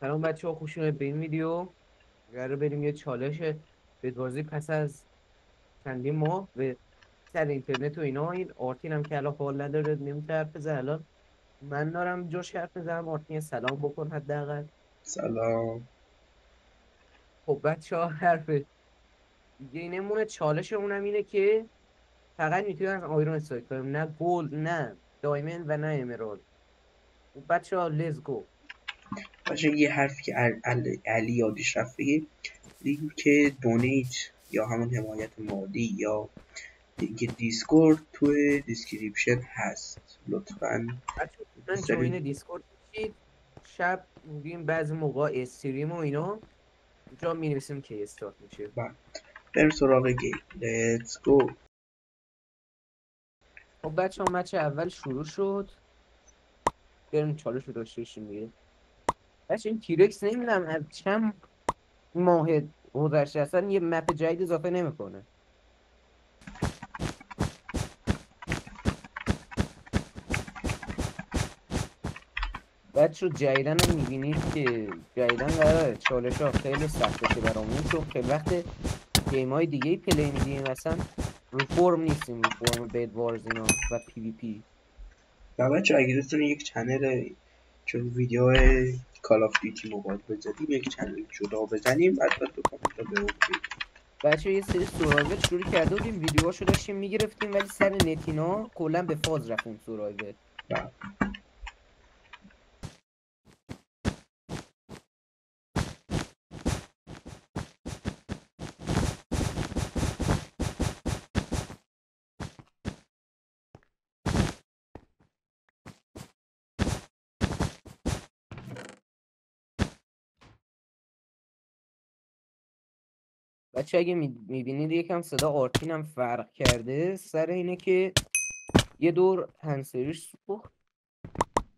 سلام بچه ها، خوش اومدید به این ویدیو. قراره بریم یه چالش بدوازی پس از چندین ماه به سر اینترنت و اینا. این آرتین هم که الان حال نداره نمیتونه حرف بزنه. الان من دارم جاش حرف میزنم. آرتین یه سلام بکن حداقل. سلام. خب بچه ها، حرف دیگه اینمونه. چالشمون هم اینه که فقط میتونیم از آیرون استفاده کنیم، نه گلد، نه دایمند و نه امرالد. خب بچه ها لیز گو. باشه یه حرفی که علی یادش رفت بگیم که دونیت یا همون حمایت مالی یا اینکه دیسکورد توی دیسکریپشن هست. لطفاً بچه من سری جوین دیسکورد بشید. شب میگیم بعضی موقع استریم و اینا اونجا می نویسیم که استارت میشه. بریم سراغ گیم. لیتس گو. خب بچه ها، مچ اول شروع شد. بریم چالش رو داشته باشیم دیگه. بچه این تیرکس نمیدونم از چند ماه گذشته اصلا یه مپ جدید اضافه نمیکنه. بچه رو جدیدن هم میبینید که جدیدن قراره چالش ها خیلی سخت بشه برامون، چون خیلی وقت گیم های دیگه پلی میدیم اصلا رو فرم نیستیم، رو فرم بید وارز اینا و پی وی پی. و بچه اگه دوست دارین یک چنل چون ویدیو کال آف دیوتی موبایل بزنیم یک چنل جدا بزنیم حتما تو کامنت ها به اون بگید. بچه یه سری سورایور شروع کرده بودیم، ویدیوهاشو داشتیم میگرفتیم، ولی سر نتینا کلا به فاز رفت اون سورایور. و بچه اگه میبینید یکم صدا آرتین هم فرق کرده، سر اینه که یه دور هنسریش سوخت.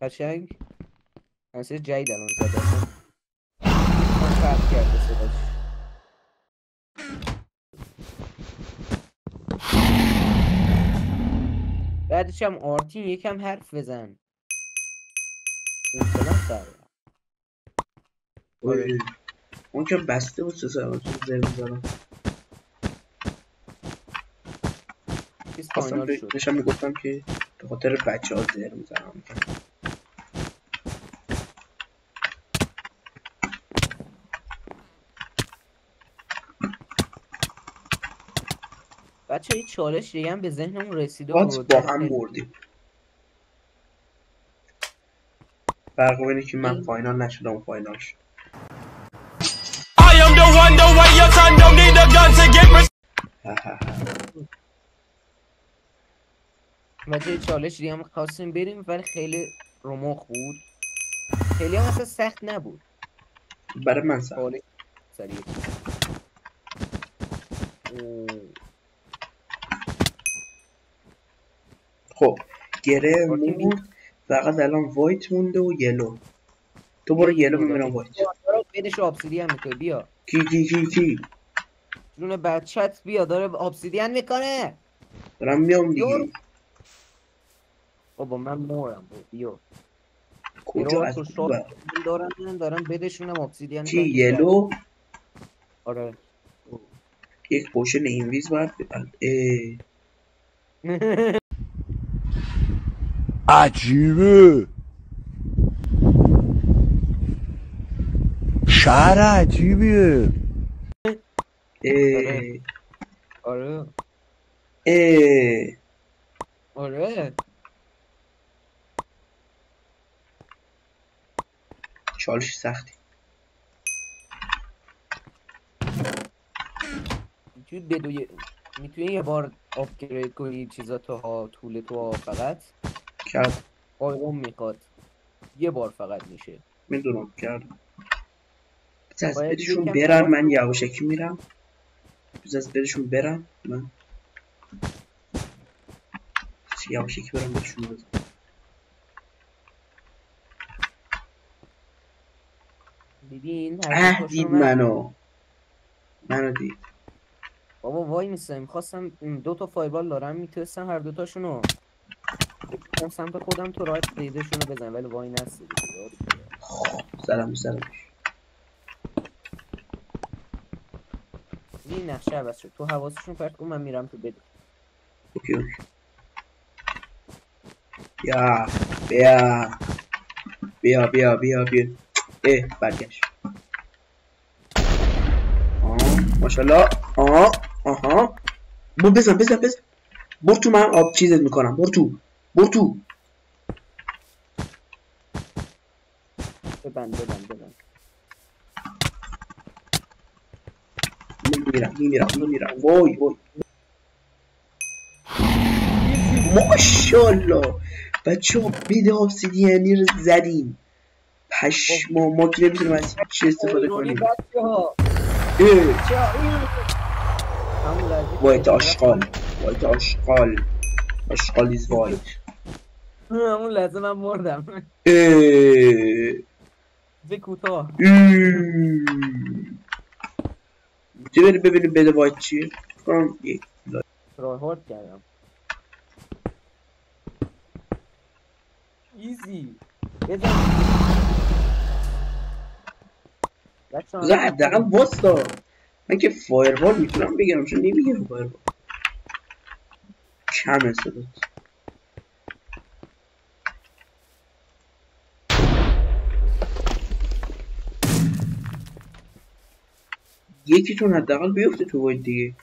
قشنگ هنسری جدید الان زده، اصلا یکم فرق کرده صداش. بعدش هم آرتین یکم حرف بزن. حوصله‌ام سر رفت. آره اون که بسته بود سه زر میزنم. چیز خواستم فاینال شد. نشان میگفتم که به خاطر بچه ها زر میزنم. بچه یه چالش دیگه هم به ذهنمون رسیده باز بود با ولی هم بردیم. فرق اینه که من فاینال نشدم و فاینال شد. بچه چالش دیگه هم خواستیم بریم ولی خیلی رمخ بود. خیلی هم اصلا سخت نبود. برای من سخت. چالش سریع چیز. خب گره آرتین مورد فقط الان وایت مونده و یلو. تو برو بیا یلو یلو میمیرم دادی. وایت. بدش آبسیدین میکنه. بیا کی جون بچت، بیا داره آبسیدین میکنه. دارم میام یارو دیگه. بابا من مورم. بیا کجا ایران از تو اون شاد بر دارم بدشونم آبسیدین کی میکنن تو شهر. یلو آره یک پوشن اینویز باید ببند. عجیبه، شهر عجیبیه. آره اه آره اه آره چالش سختی. میتونی یه بار آپگرید کنی چیزا تو ها، طول تو ها. فقط کرد آیرون میخواد، یه بار فقط میشه. میدونم کردم. بس از باید بدشون یکم برن، تلاش من یواشکی میرم. بس از بدشون برم، من یواشکی برم بدشون بزن. ببین هر دوتاشون دید من منو دید. بابا وای میسه میخواستم دو تا فایبال دارم میتونستم هر دوتاشونو بکشم سمت خودم تو راه قیدشونو بزن، ولی وای نسته دیگه یارو. زدم سرش. نقشه عوض شد. تو حواسشون پرت کن، من میرم تو بدون. اوکی اوکی. بیا بیا بیا بیا بیا بیا. برگشت. ماشاءالله. آها بزن بر تو، من آب چیزت میکنم. بر تو. ببند. میمیرم. وای ماشاءالله بچه‌ها بده obsidian رو زدیم. پشما ما که نمیتونیم از چی استفاده کنیم. وایت آشغال is white. همون لحظه من مردم. به کوتاه چه ببینیم بده وایت چیه. راهارد کردم. ایزی بذار حداقل واستا، من که فایروال میتونم بگیرم، چون نمیگیرم فایروال. کمه صدات. یکیتون حداقل بیفته تو وایت دیگه.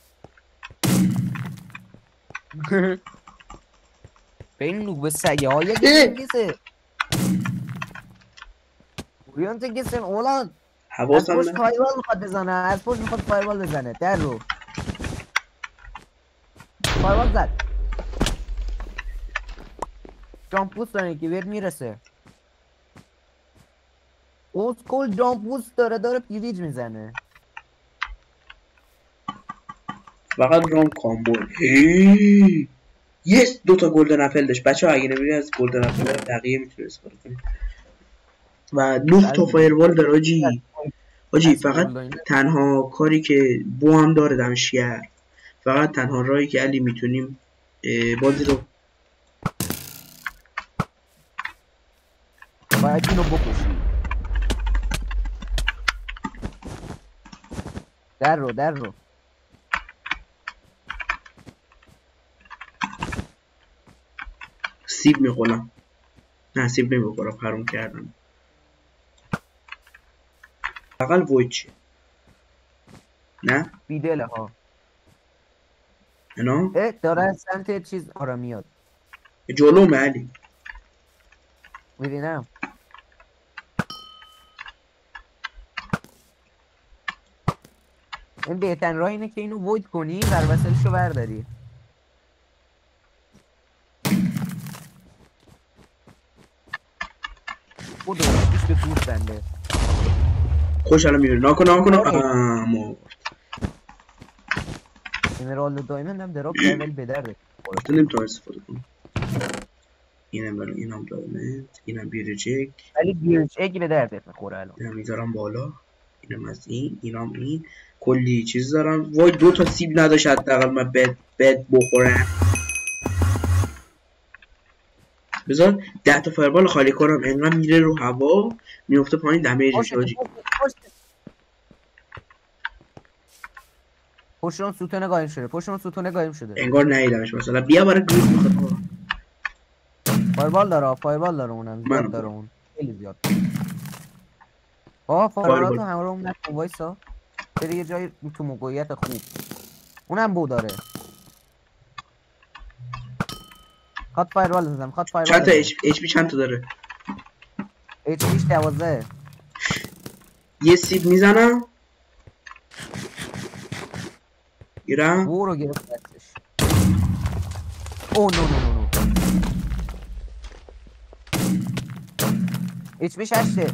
به این نوب سگه های گیسه بویان گیسن اولاد. از حواسم پشت نه. فایروال میخواد بزنه. از پشت میخواد فایروال بزنه. در رو فایروال زد. جامپ بوست داره که بهت میرسه. اوسکول جامپ بوست داره پیریج میزنه. فقط رام کامبو. یس 2 گلدن اپل داشت. بچه‌ها اگه نمی‌دونید از گلدن اپل بقیه میتونه استفاده کنید. و 9 فایروال داره حاجی. فقط تنها کاری که بو هم داره دمشگر، فقط تنها راهی که علی میتونیم بازی رو باید اینو بکشی. در رو سیب میخورم. نه سیب نمیخورم، حروم کردم. فقط وید چیه؟ نه بیدله ها. اینا داره از سمت چیز آره میاد. جلومه علی. میبینم. این بهترین راه اینه که اینو وید کنی و وسلشو برداری. خود پیش به دور بنده. خوش الان میره. ناکن اما امرالد دایمند هم دراپ کرد ولی به درده گفتم نمیتونم استفاده کنم. اینم دایمند، اینم بیرجک، ولی بیرجک به درده میخوره الان. اینم میذارم بالا. اینم از اینم این کلی چیز دارم. وای 2 سیب نداشت حداقل من بد بخورم. بذار 10 فایربال خالی کنم. انقدر میره رو هوا میفته پایین دمیجش حاجی. پشتون ستونه قایم شده. انگار نیدمش. مثلا بیا برای گریز میخواد. فایربال داره اونم زیاد داره اون. خیلی زیاد. فایربالاتو همراهم نکن وایسا. بری یه جایی تو موقعیت خوب. اونم بو داره. خط فایربال بزنم. چند تا HP چند تا داره؟ HPش 12. یه سیب میزنم. گیرم. برو گرفت دستش. او نو. HPش 8.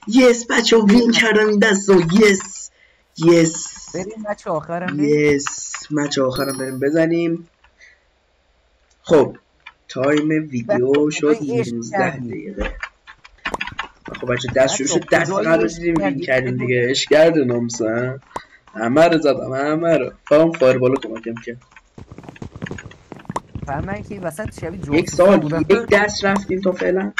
yes بچه ها وین کردم این دست رو. yes بریم مچ آخرم مچ آخرم بریم بزنیم. خب تایم ویدیو شد 19 دقیقه. خب بچه دست قبل دیدیم وین کردیم دیگه. اش کرده نامسن همه رو زدم. فهم فایربالو کمکم کرد. فهمن که وسط شبیه یک جاسوسا سال بودن یک دست رفتیم تا فعلا.